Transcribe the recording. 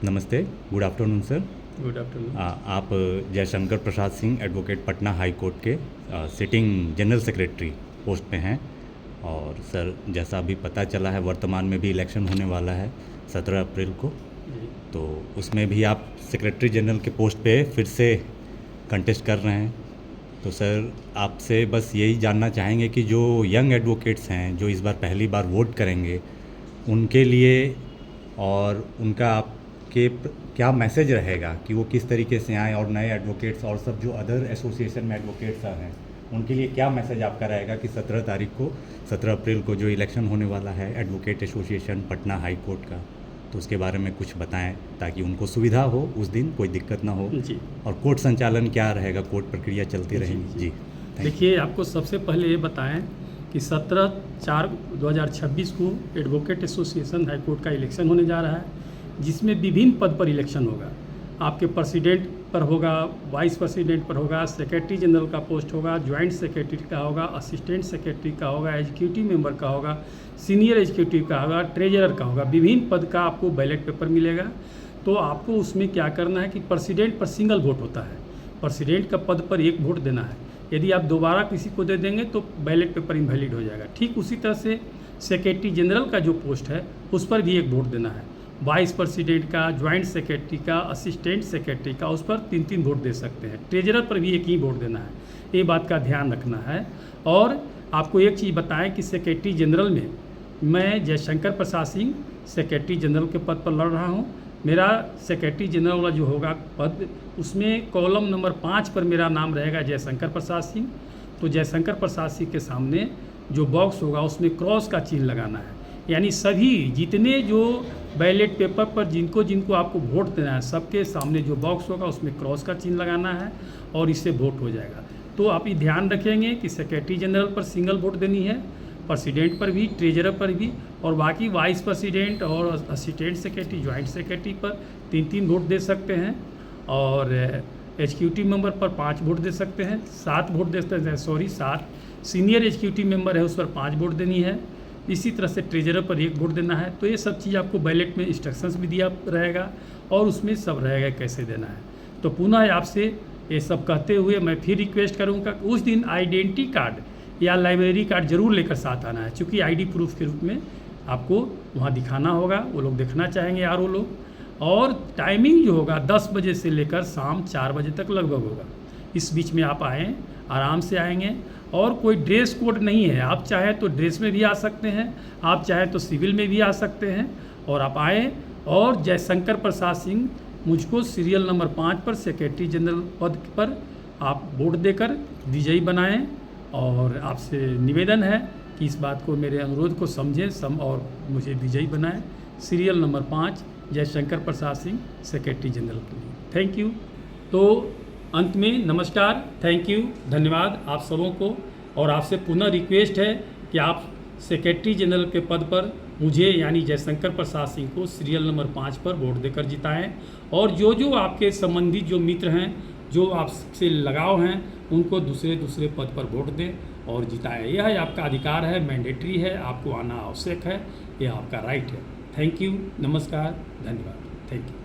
नमस्ते, good afternoon sir. Good afternoon. आप Jaishankar Prasad Singh advocate Patna high court के सिटिंग जनरल सेक्रेटरी पोस्ट पे हैं। और सर, जैसा अभी पता चला है, वर्तमान में भी इलेक्शन होने वाला है 17 अप्रैल को, जी। तो उसमें भी आप सेक्रेटरी जनरल के पोस्ट पे फिर से कंटेस्ट कर रहे हैं। तो सर, आपसे बस यही जानना चाहेंगे कि जो यंग एडवोकेट्स हैं, जो इस बार पहली बार वोट करेंगे, उनके लिए और उनका आपके क्या मैसेज रहेगा कि वो किस तरीके से आएँ, और नए एडवोकेट्स और सब जो अदर एसोसिएशन में एडवोकेट्स हैं, उनके लिए क्या मैसेज आपका रहेगा कि 17 तारीख को, 17 अप्रैल को जो इलेक्शन होने वाला है advocate association Patna high court का, तो उसके बारे में कुछ बताएं ताकि उनको सुविधा हो, उस दिन कोई दिक्कत ना हो। जी। और कोर्ट संचालन क्या रहेगा, कोर्ट प्रक्रिया चलती रहेगी? जी। देखिए, आपको सबसे पहले ये बताएं कि 17/4/2026 को एडवोकेट एसोसिएशन हाई कोर्ट का इलेक्शन होने जा रहा है, जिसमें विभिन्न पद पर इलेक्शन होगा। आपके प्रेसिडेंट पर होगा, वाइस प्रेसिडेंट पर होगा, सेक्रेटरी जनरल का पोस्ट होगा, ज्वाइंट सेक्रेटरी का होगा, असिस्टेंट सेक्रेटरी का होगा, एग्जीक्यूटिव मेंबर का होगा, सीनियर एग्जीक्यूटिव का होगा, ट्रेजरर का होगा। विभिन्न पद का आपको बैलेट पेपर मिलेगा। तो आपको उसमें क्या करना है कि प्रेसिडेंट पर सिंगल वोट होता है, प्रेसिडेंट का पद पर एक वोट देना है। यदि आप दोबारा किसी को दे देंगे तो बैलेट पेपर इनवैलिड हो जाएगा। ठीक उसी तरह से सेक्रेटरी जनरल का जो पोस्ट है उस पर भी एक वोट देना है। वाइस प्रेसिडेंट का, ज्वाइंट सेक्रेटरी का, असिस्टेंट सेक्रेटरी का, उस पर 3-3 वोट दे सकते हैं। ट्रेजरर पर भी एक ही वोट देना है। ये बात का ध्यान रखना है। और आपको एक चीज़ बताएं कि सेक्रेटरी जनरल में मैं जयशंकर प्रसाद सिंह सेक्रेटरी जनरल के पद पर लड़ रहा हूँ। मेरा सेक्रेटरी जनरल वाला जो होगा पद, उसमें कॉलम नंबर 5 पर मेरा नाम रहेगा जयशंकर प्रसाद सिंह। तो जयशंकर प्रसाद सिंह के सामने जो बॉक्स होगा उसमें क्रॉस का चिन्ह लगाना है। यानी सभी जितने जो बैलेट पेपर पर जिनको जिनको आपको वोट देना है, सबके सामने जो बॉक्स होगा उसमें क्रॉस का चिन्ह लगाना है और इससे वोट हो जाएगा। तो आप ये ध्यान रखेंगे कि सेक्रेटरी जनरल पर सिंगल वोट देनी है, प्रेसिडेंट पर भी, ट्रेजरर पर भी, और बाकी वाइस प्रेसिडेंट और असिस्टेंट सेक्रेटरी, ज्वाइंट सेक्रेटरी पर 3-3 वोट दे सकते हैं। और एग्जीक्यूटिव मेंबर पर 5 वोट दे सकते हैं, 7 वोट दे सकते हैं, 7 सीनियर एग्जीक्यूटिव मेंबर है उस पर 5 वोट देनी है। इसी तरह से ट्रेजरर पर 1 वोट देना है। तो ये सब चीज़ आपको बैलेट में इंस्ट्रक्शंस भी दिया रहेगा और उसमें सब रहेगा कैसे देना है। तो पुनः आपसे ये सब कहते हुए मैं फिर रिक्वेस्ट करूँगा कि उस दिन आइडेंटिटी कार्ड या लाइब्रेरी कार्ड जरूर लेकर साथ आना है, क्योंकि आईडी प्रूफ के रूप में आपको वहाँ दिखाना होगा। वो लोग देखना चाहेंगे वो लोग। और टाइमिंग जो होगा 10 बजे से लेकर शाम 4 बजे तक लगभग होगा। इस बीच में आप आएँ, आराम से आएंगे। और कोई ड्रेस कोड नहीं है, आप चाहे तो ड्रेस में भी आ सकते हैं, आप चाहे तो सिविल में भी आ सकते हैं। और आप आएँ और जयशंकर प्रसाद सिंह मुझको सीरियल नंबर 5 पर सेक्रेटरी जनरल पद पर आप वोट देकर विजयी बनाएं। और आपसे निवेदन है कि इस बात को, मेरे अनुरोध को समझें और मुझे विजयी बनाएं। Serial number 5 Jaishankar Prasad Singh secretary general के लिए। Thank you. तो अंत में नमस्कार, थैंक यू, धन्यवाद आप सबों को। और आपसे पुनः रिक्वेस्ट है कि आप सेक्रेटरी जनरल के पद पर मुझे यानी जयशंकर प्रसाद सिंह को सीरियल नंबर 5 पर वोट देकर जिताएं। और जो जो आपके संबंधित जो मित्र हैं, जो आपसे लगाव हैं, उनको दूसरे पद पर वोट दें और जिताएं। यह आपका अधिकार है, मैंडेटरी है, आपको आना आवश्यक है, यह आपका राइट है। थैंक यू, नमस्कार, धन्यवाद, थैंक यू।